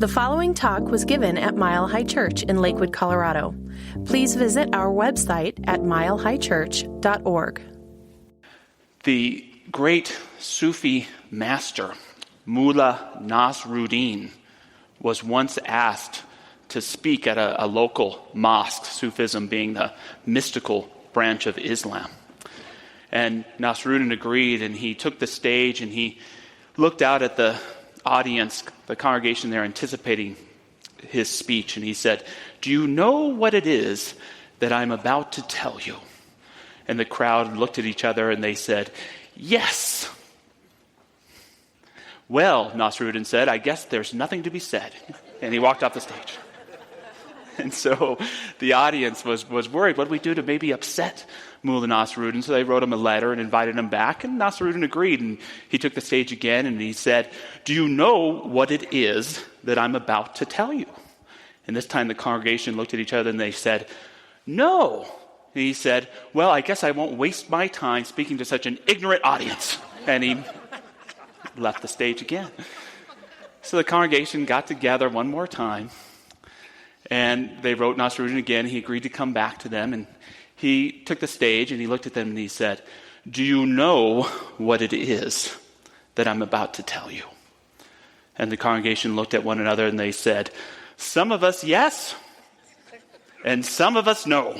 The following talk was given at Mile High Church in Lakewood, Colorado. Please visit our website at milehighchurch.org. The great Sufi master, Mullah Nasruddin, was once asked to speak at a local mosque, Sufism being the mystical branch of Islam. And Nasruddin agreed, and he took the stage and he looked out at the audience, the congregation there, anticipating his speech, and he said, "Do you know what it is that I'm about to tell you?" And the crowd looked at each other and they said, "Yes." "Well," Nasruddin said, "I guess there's nothing to be said." And he walked off the stage. And so the audience was worried. What do we do to maybe upset Mullah Nasruddin? So they wrote him a letter and invited him back, and Nasruddin agreed. And he took the stage again and he said, "Do you know what it is that I'm about to tell you?" And this time the congregation looked at each other and they said, "No." And he said, "Well, I guess I won't waste my time speaking to such an ignorant audience." And he left the stage again. So the congregation got together one more time, and they wrote Nasruddin again. He agreed to come back to them, and he took the stage and he looked at them and he said, "Do you know what it is that I'm about to tell you?" And the congregation looked at one another and they said, "Some of us yes, and some of us no."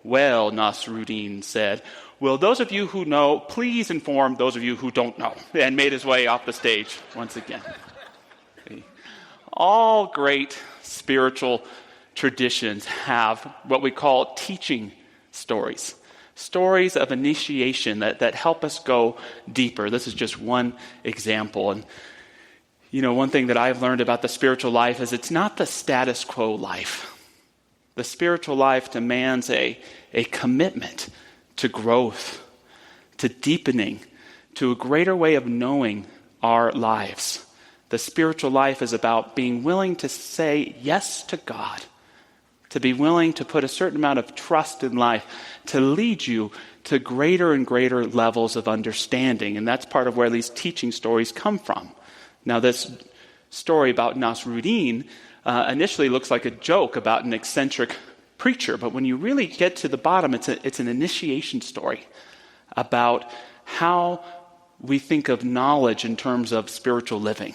"Well," Nasruddin said, "will those of you who know please inform those of you who don't know?" And made his way off the stage once again. All great spiritual traditions have what we call teaching stories. Stories of initiation that help us go deeper. This is just one example. And one thing that I've learned about the spiritual life is it's not the status quo life. The spiritual life demands a commitment to growth, to deepening, to a greater way of knowing our lives. The spiritual life is about being willing to say yes to God, to be willing to put a certain amount of trust in life, to lead you to greater and greater levels of understanding. And that's part of where these teaching stories come from. Now, this story about Nasruddin initially looks like a joke about an eccentric preacher, but when you really get to the bottom, it's an initiation story about how we think of knowledge in terms of spiritual living.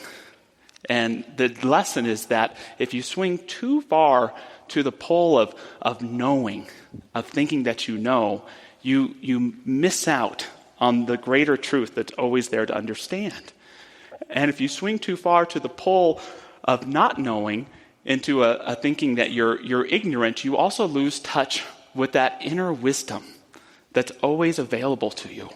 And the lesson is that if you swing too far to the pole of knowing, of thinking that you know, you miss out on the greater truth that's always there to understand. And if you swing too far to the pole of not knowing, into a thinking that you're ignorant, you also lose touch with that inner wisdom that's always available to you.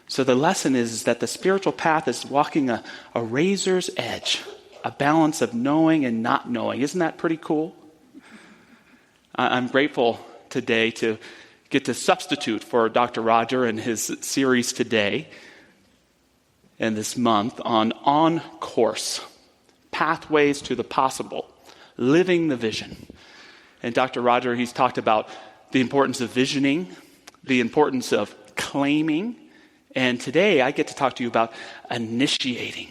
So the lesson is that the spiritual path is walking a razor's edge, a balance of knowing and not knowing. Isn't that pretty cool? I'm grateful today to get to substitute for Dr. Roger and his series today and this month on Course, Pathways to the Possible, Living the Vision. And Dr. Roger, he's talked about the importance of visioning, the importance of claiming, and today I get to talk to you about initiating.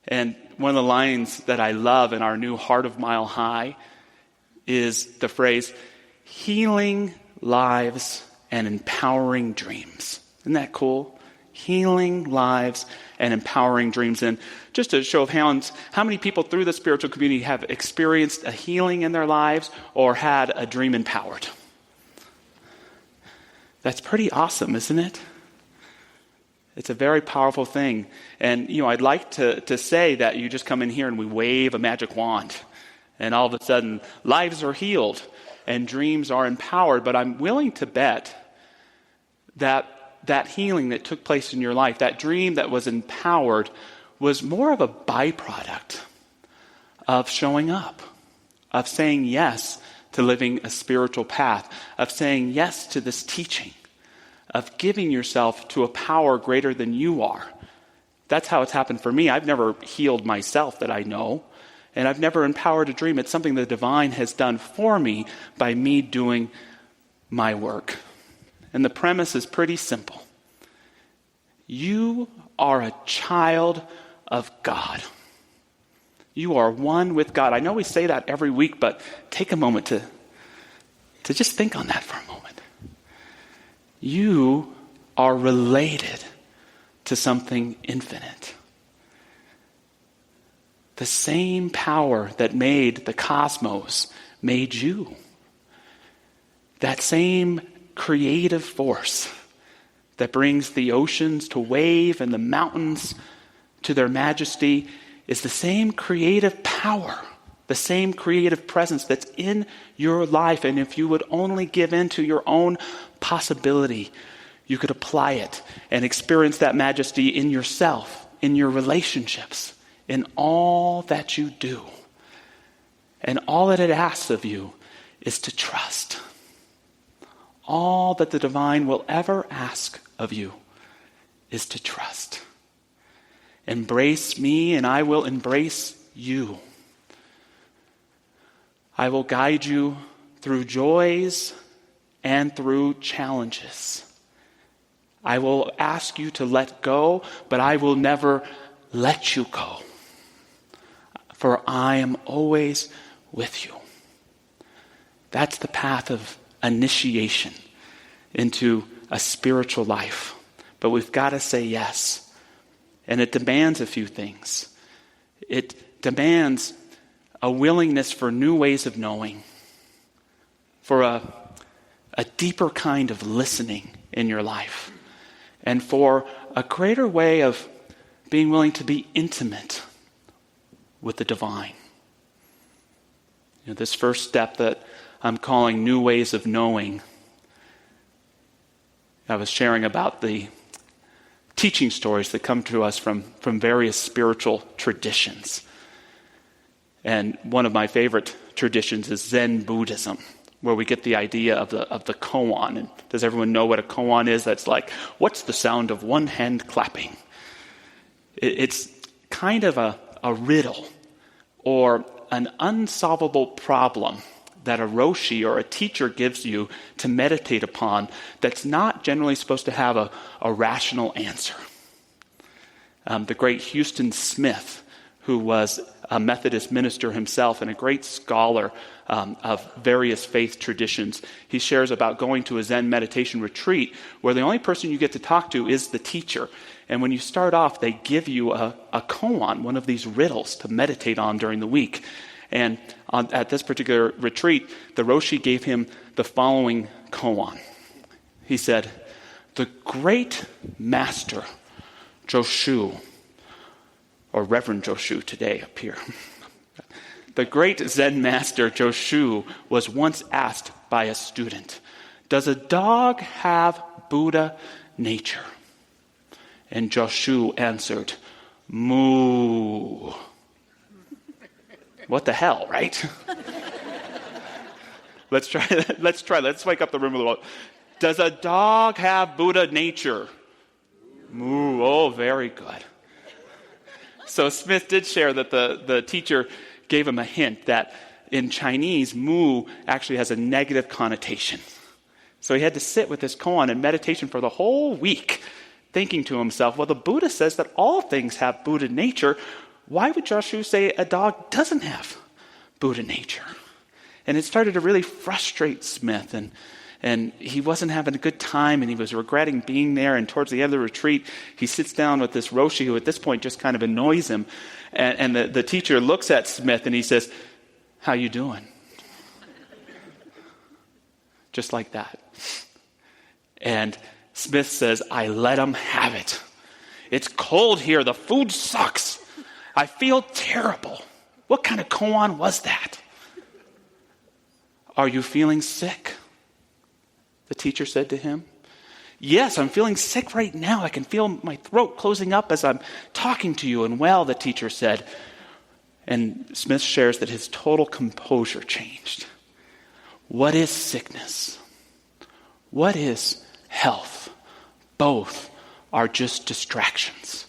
And one of the lines that I love in our new Heart of Mile High is the phrase, healing lives and empowering dreams. Isn't that cool? Healing lives and empowering dreams. And just a show of hands, how many people through the spiritual community have experienced a healing in their lives or had a dream empowered? That's pretty awesome, isn't it? It's a very powerful thing. And, I'd like to say that you just come in here and we wave a magic wand and all of a sudden lives are healed and dreams are empowered. But I'm willing to bet that healing that took place in your life, that dream that was empowered, was more of a byproduct of showing up, of saying yes to living a spiritual path, of saying yes to this teaching, of giving yourself to a power greater than you are. That's how it's happened for me. I've never healed myself that I know, and I've never empowered a dream. It's something the divine has done for me by me doing my work. And the premise is pretty simple. You are a child of God. You are one with God. I know we say that every week, but take a moment to just think on that for a moment. You are related to something infinite. The same power that made the cosmos made you. That same creative force that brings the oceans to wave and the mountains to their majesty is the same creative power, the same creative presence that's in your life. And if you would only give in to your own possibility, you could apply it and experience that majesty in yourself, in your relationships, in all that you do. And all that it asks of you is to trust. All that the divine will ever ask of you is to trust. Embrace me and I will embrace you. I will guide you through joys and through challenges. I will ask you to let go, but I will never let you go. For I am always with you. That's the path of initiation into a spiritual life. But we've got to say yes. And it demands a few things. It demands a willingness for new ways of knowing, for a deeper kind of listening in your life, and for a greater way of being willing to be intimate with the divine. This first step that I'm calling new ways of knowing, I was sharing about the teaching stories that come to us from various spiritual traditions. And one of my favorite traditions is Zen Buddhism, where we get the idea of the koan. And does everyone know what a koan is? That's like, what's the sound of one hand clapping? It's kind of a riddle or an unsolvable problem that a roshi or a teacher gives you to meditate upon that's not generally supposed to have a rational answer. The great Houston Smith, who was a Methodist minister himself and a great scholar of various faith traditions, he shares about going to a Zen meditation retreat where the only person you get to talk to is the teacher. And when you start off, they give you a koan, one of these riddles to meditate on during the week. And at this particular retreat, the Roshi gave him the following koan. He said, "The great master Joshu," or Reverend Joshu today up here. The great Zen master Joshu was once asked by a student, "Does a dog have Buddha nature?" And Joshu answered, "Moo." What the hell, right? Let's try. Let's wake up the room a little. Does a dog have Buddha nature? Moo. Oh, very good. So Smith did share that the teacher gave him a hint that in Chinese, moo actually has a negative connotation. So he had to sit with this koan in meditation for the whole week, thinking to himself, well, the Buddha says that all things have Buddha nature. Why would Joshu say a dog doesn't have Buddha nature? And it started to really frustrate Smith, and he wasn't having a good time, and he was regretting being there. And towards the end of the retreat, he sits down with this Roshi, who at this point just kind of annoys him. And the teacher looks at Smith, and he says, "How you doing?" Just like that. And Smith says, "I let him have it. It's cold here. The food sucks. I feel terrible." What kind of koan was that? "Are you feeling sick?" the teacher said to him. "Yes, I'm feeling sick right now. I can feel my throat closing up as I'm talking to you." And well, the teacher said, and Smith shares that his total composure changed. What is sickness? What is health? Both are just distractions.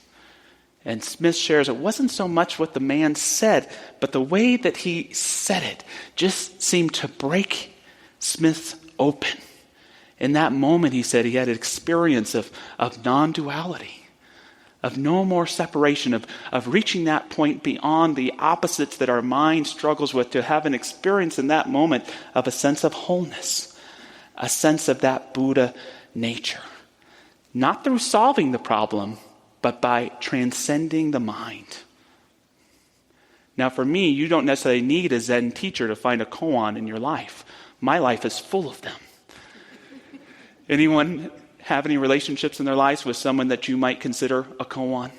And Smith shares it wasn't so much what the man said, but the way that he said it just seemed to break Smith open. In that moment, he said he had an experience of non-duality, of no more separation, of reaching that point beyond the opposites that our mind struggles with, to have an experience in that moment of a sense of wholeness, a sense of that Buddha nature. Not through solving the problem, but by transcending the mind. Now for me, you don't necessarily need a Zen teacher to find a koan in your life. My life is full of them. Anyone have any relationships in their lives with someone that you might consider a koan?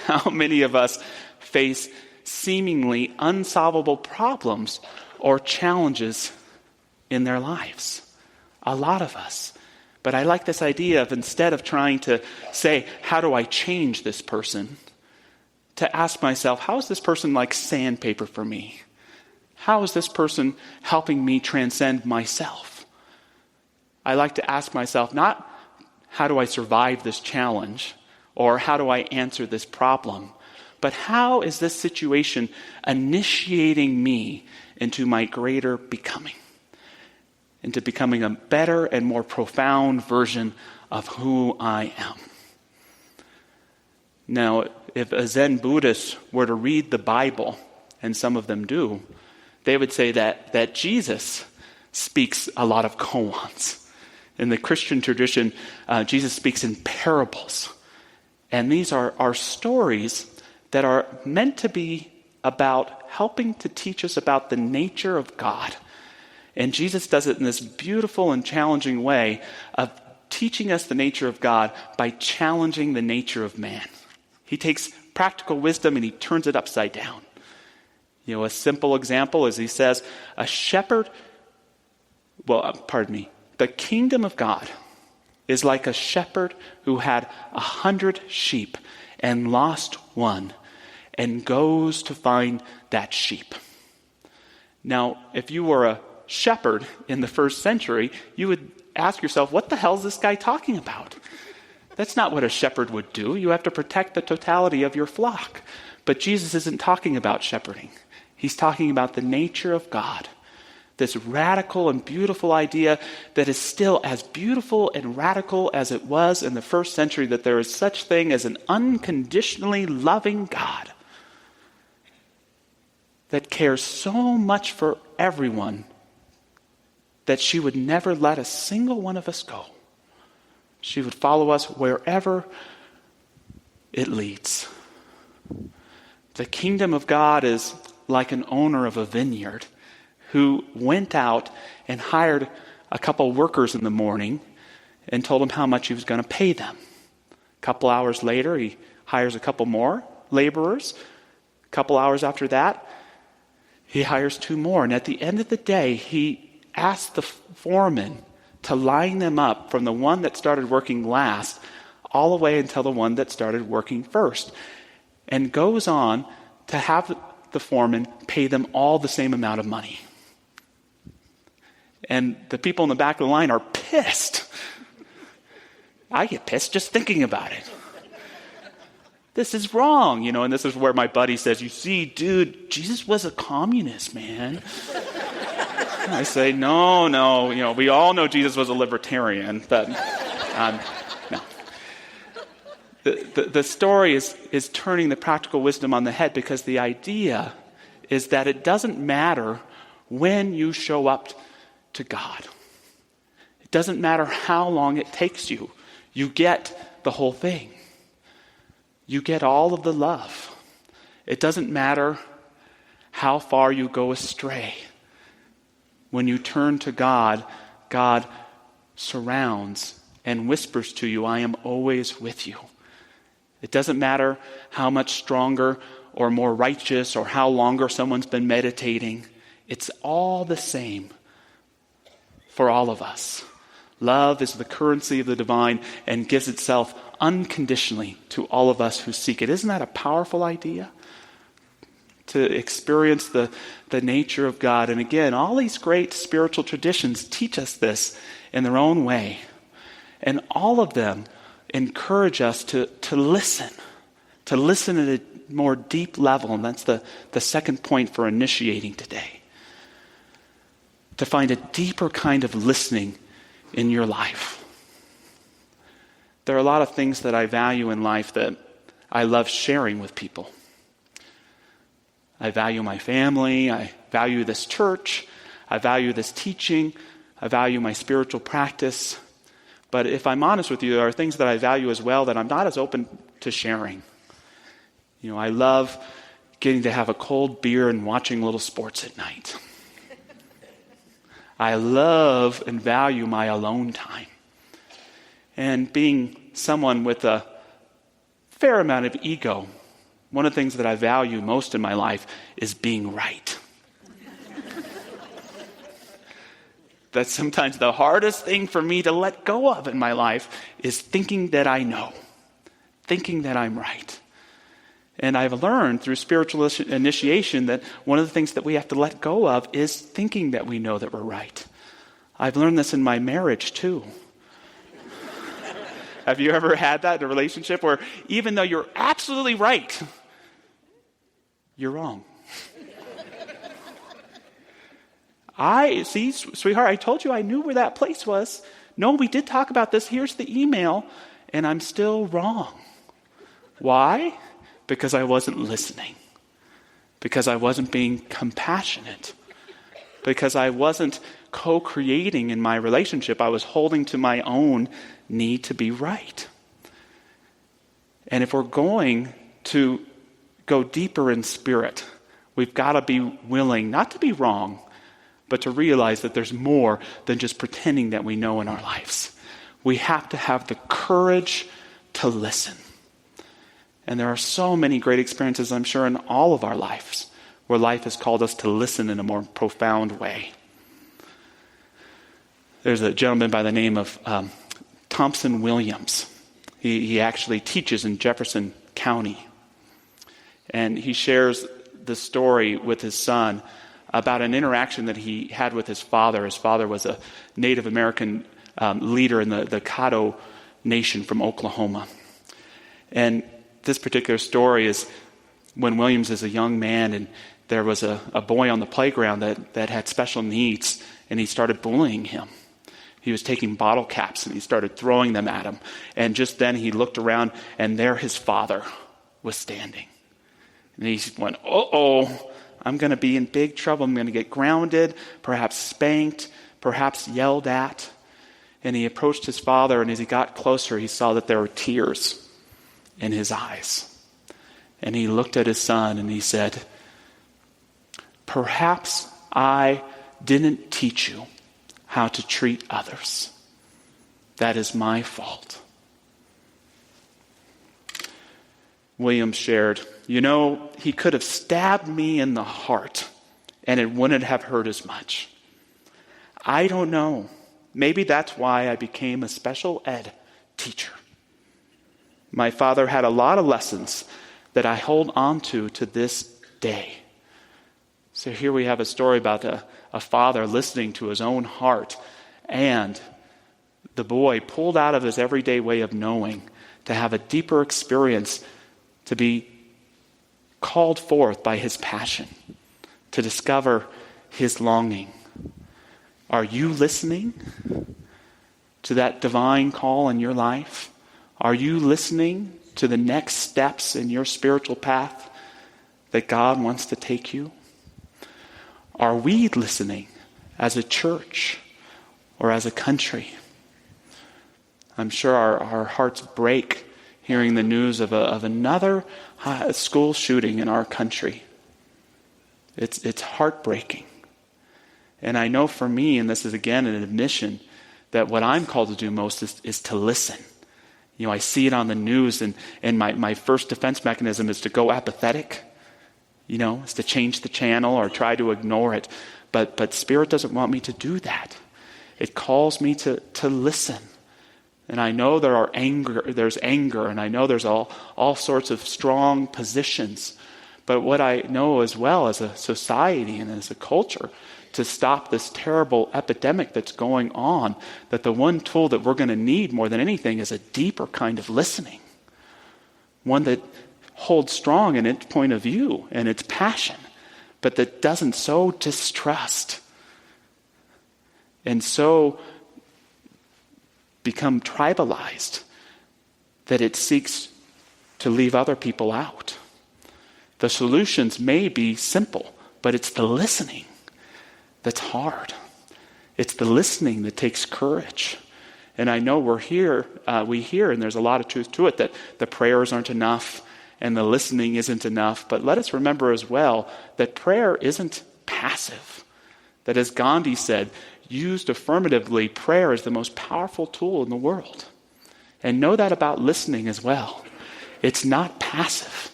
How many of us face seemingly unsolvable problems or challenges in their lives? A lot of us. But I like this idea of, instead of trying to say, how do I change this person, to ask myself, how is this person like sandpaper for me? How is this person helping me transcend myself? I like to ask myself, not how do I survive this challenge, or how do I answer this problem, but how is this situation initiating me into my greater becoming, into becoming a better and more profound version of who I am. Now, if a Zen Buddhist were to read the Bible, and some of them do, they would say that Jesus speaks a lot of koans. In the Christian tradition, Jesus speaks in parables. And these are stories that are meant to be about helping to teach us about the nature of God. And Jesus does it in this beautiful and challenging way of teaching us the nature of God by challenging the nature of man. He takes practical wisdom and he turns it upside down. You know, a simple example is he says, the kingdom of God is like a shepherd who had 100 sheep and lost one and goes to find that sheep. Now, if you were a shepherd in the first century, you would ask yourself, what the hell is this guy talking about? That's not what a shepherd would do. You have to protect the totality of your flock. But Jesus isn't talking about shepherding. He's talking about the nature of God. This radical and beautiful idea that is still as beautiful and radical as it was in the first century, that there is such thing as an unconditionally loving God that cares so much for everyone that she would never let a single one of us go. She would follow us wherever it leads. The kingdom of God is like an owner of a vineyard who went out and hired a couple workers in the morning and told them how much he was going to pay them. A couple hours later, he hires a couple more laborers. A couple hours after that, he hires 2 more. And at the end of the day, he asked the foreman to line them up from the one that started working last all the way until the one that started working first. And goes on to have the foreman pay them all the same amount of money. And the people in the back of the line are pissed. I get pissed just thinking about it. This is wrong, and this is where my buddy says, you see, dude, Jesus was a communist, man. I say, no, we all know Jesus was a libertarian, but no. The story is turning the practical wisdom on the head, because the idea is that it doesn't matter when you show up to God. It doesn't matter how long it takes you. You get the whole thing. You get all of the love. It doesn't matter how far you go astray. When you turn to God, God surrounds and whispers to you, I am always with you. It doesn't matter how much stronger or more righteous or how longer someone's been meditating. It's all the same for all of us. Love is the currency of the divine and gives itself unconditionally to all of us who seek it. Isn't that a powerful idea? To experience the nature of God. And again, all these great spiritual traditions teach us this in their own way. And all of them encourage us to listen at a more deep level. And that's the second point for initiating today. To find a deeper kind of listening in your life. There are a lot of things that I value in life that I love sharing with people. I value my family. I value this church. I value this teaching. I value my spiritual practice. But if I'm honest with you, there are things that I value as well that I'm not as open to sharing. I love getting to have a cold beer and watching little sports at night. I love and value my alone time. And being someone with a fair amount of ego, one of the things that I value most in my life is being right. That's sometimes the hardest thing for me to let go of in my life is thinking that I know, thinking that I'm right. And I've learned through spiritual initiation that one of the things that we have to let go of is thinking that we know that we're right. I've learned this in my marriage too. Have you ever had that in a relationship where even though you're absolutely right, you're wrong? See, sweetheart, I told you I knew where that place was. No, we did talk about this. Here's the email, and I'm still wrong. Why? Because I wasn't listening. Because I wasn't being compassionate. Because I wasn't co-creating in my relationship. I was holding to my own need to be right. And if we're going to go deeper in spirit, we've got to be willing not to be wrong, but to realize that there's more than just pretending that we know in our lives. We have to have the courage to listen. And there are so many great experiences, I'm sure, in all of our lives where life has called us to listen in a more profound way. There's a gentleman by the name of Thompson Williams. He actually teaches in Jefferson County. And he shares the story with his son about an interaction that he had with his father. His father was a Native American leader in the Caddo Nation from Oklahoma. And this particular story is when Williams is a young man and there was a boy on the playground that had special needs, and he started bullying him. He was taking bottle caps and he started throwing them at him. And just then he looked around and there his father was standing. And he went, uh-oh, I'm going to be in big trouble. I'm going to get grounded, perhaps spanked, perhaps yelled at. And he approached his father, and as he got closer, he saw that there were tears in his eyes. And he looked at his son and he said, perhaps I didn't teach you how to treat others. That is my fault. William shared, he could have stabbed me in the heart and it wouldn't have hurt as much. I don't know. Maybe that's why I became a special ed teacher. My father had a lot of lessons that I hold on to this day. So here we have a story about a father listening to his own heart, and the boy pulled out of his everyday way of knowing to have a deeper experience, to be called forth by his passion, to discover his longing. Are you listening to that divine call in your life? Are you listening to the next steps in your spiritual path that God wants to take you? Are we listening as a church or as a country? I'm sure our hearts break hearing the news of another school shooting in our country. It's heartbreaking. And I know for me, and this is again an admission, that what I'm called to do most is to listen. I see it on the news, and my first defense mechanism is to go apathetic. Is to change the channel or try to ignore it. But Spirit doesn't want me to do that. It calls me to listen. And I know there's anger, and I know there's all sorts of strong positions. But what I know as well as a society and as a culture, to stop this terrible epidemic that's going on, that the one tool that we're going to need more than anything is a deeper kind of listening. One that holds strong in its point of view and its passion, but that doesn't sow distrust and so become tribalized that it seeks to leave other people out. The solutions may be simple, but it's the listening that's hard. It's the listening that takes courage. And I know we hear, and there's a lot of truth to it, that the prayers aren't enough and the listening isn't enough. But let us remember as well that prayer isn't passive. That as Gandhi said, used affirmatively, prayer is the most powerful tool in the world. And know that about listening as well. It's not passive.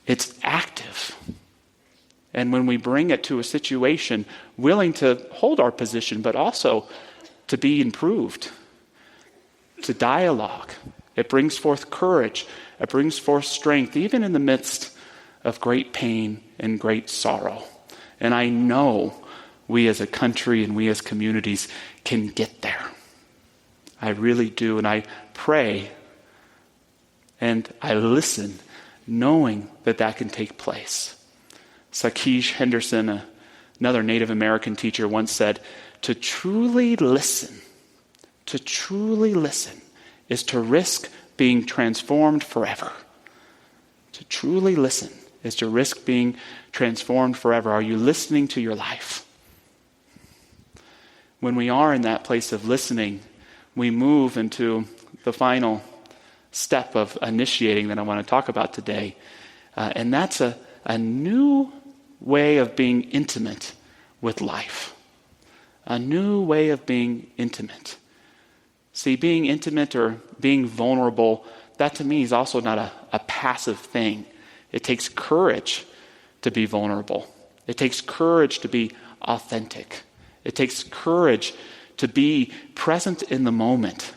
It's active. And when we bring it to a situation, willing to hold our position, but also to be improved, to dialogue, it brings forth courage. It brings forth strength, even in the midst of great pain and great sorrow. And I know we as a country and we as communities can get there. I really do. And I pray and I listen, knowing that that can take place. Sakeesh Henderson, another Native American teacher, once said, to truly listen is to risk being transformed forever. To truly listen is to risk being transformed forever. Are you listening to your life? When we are in that place of listening, we move into the final step of initiating that I want to talk about today. And that's a new way of being intimate with life. A new way of being intimate. See, being intimate or being vulnerable, that to me is also not a passive thing. It takes courage to be vulnerable. It takes courage to be authentic. It takes courage to be present in the moment,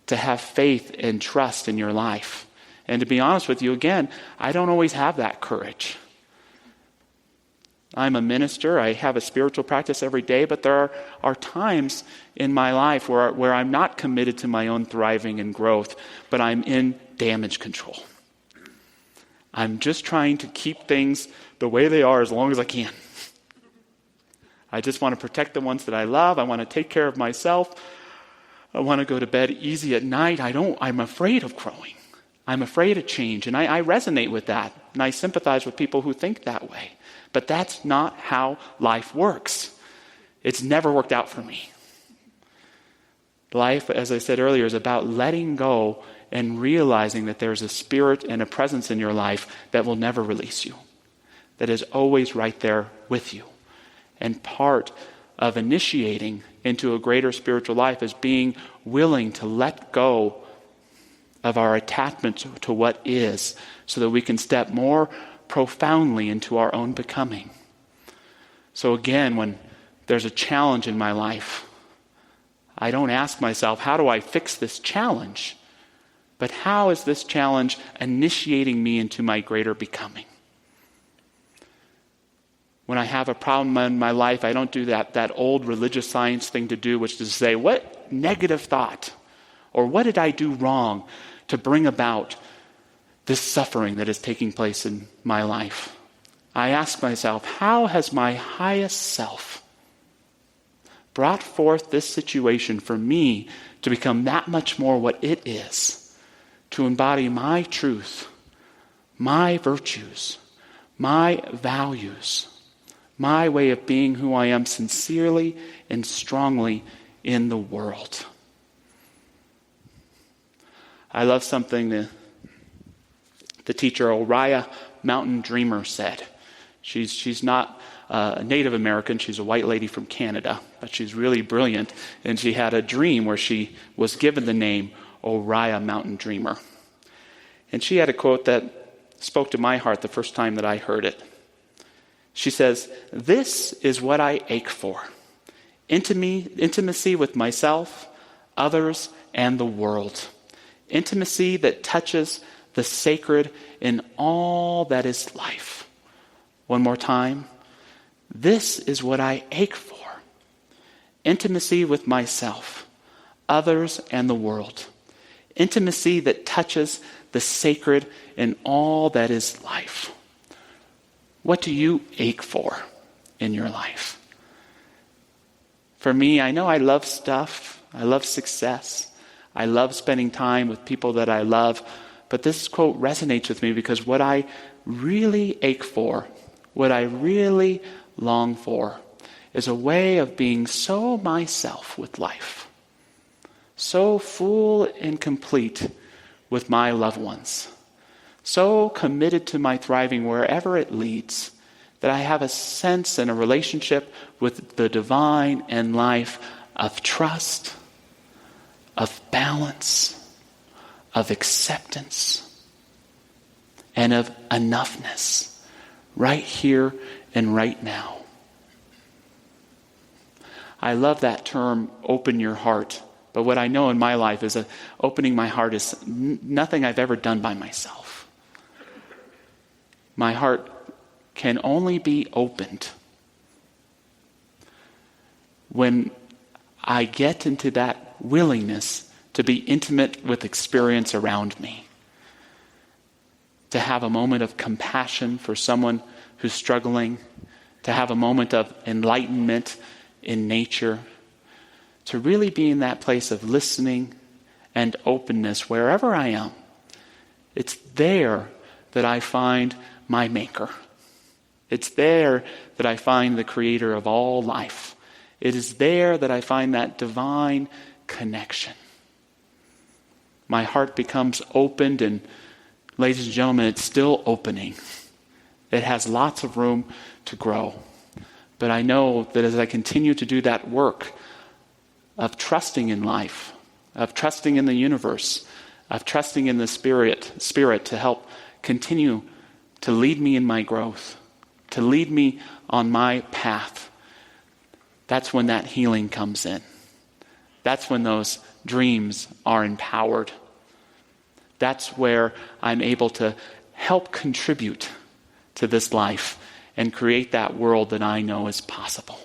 to have faith and trust in your life. And to be honest with you, again, I don't always have that courage. I'm a minister. I have a spiritual practice every day, but there are times in my life where I'm not committed to my own thriving and growth, but I'm in damage control. I'm just trying to keep things the way they are as long as I can. I just want to protect the ones that I love. I want to take care of myself. I want to go to bed easy at night. I'm afraid of growing. I'm afraid of change. And I resonate with that. And I sympathize with people who think that way. But that's not how life works. It's never worked out for me. Life, as I said earlier, is about letting go and realizing that there's a spirit and a presence in your life that will never release you, that is always right there with you. And part of initiating into a greater spiritual life is being willing to let go of our attachment to what is, so that we can step more profoundly into our own becoming. So again, when there's a challenge in my life, I don't ask myself, how do I fix this challenge? But how is this challenge initiating me into my greater becoming? When I have a problem in my life, I don't do that old religious science thing to do, which is to say, what negative thought or what did I do wrong to bring about this suffering that is taking place in my life? I ask myself, how has my highest self brought forth this situation for me to become that much more what it is, to embody my truth, my virtues, my values, my way of being who I am sincerely and strongly in the world? I love something the teacher Oriah Mountain Dreamer said. She's not a Native American. She's a white lady from Canada, but she's really brilliant. And she had a dream where she was given the name Oriah Mountain Dreamer. And she had a quote that spoke to my heart the first time that I heard it. She says, "This is what I ache for. Intimacy with myself, others, and the world. Intimacy that touches the sacred in all that is life." One more time. This is what I ache for. Intimacy with myself, others, and the world. Intimacy that touches the sacred in all that is life. What do you ache for in your life? For me, I know I love stuff. I love success. I love spending time with people that I love. But this quote resonates with me because what I really ache for, what I really long for, is a way of being so myself with life, so full and complete with my loved ones, so committed to my thriving wherever it leads, that I have a sense and a relationship with the divine and life of trust, of balance, of acceptance, and of enoughness right here and right now. I love that term, open your heart. But what I know in my life is that opening my heart is nothing I've ever done by myself. My heart can only be opened when I get into that willingness to be intimate with experience around me, to have a moment of compassion for someone who's struggling, to have a moment of enlightenment in nature, to really be in that place of listening and openness wherever I am. It's there that I find my maker. It's there that I find the creator of all life. It is there that I find that divine connection. My heart becomes opened, and ladies and gentlemen, it's still opening. It has lots of room to grow. But I know that as I continue to do that work of trusting in life, of trusting in the universe, of trusting in the Spirit to help continue to lead me in my growth, to lead me on my path, that's when that healing comes in. That's when those dreams are empowered. That's where I'm able to help contribute to this life and create that world that I know is possible.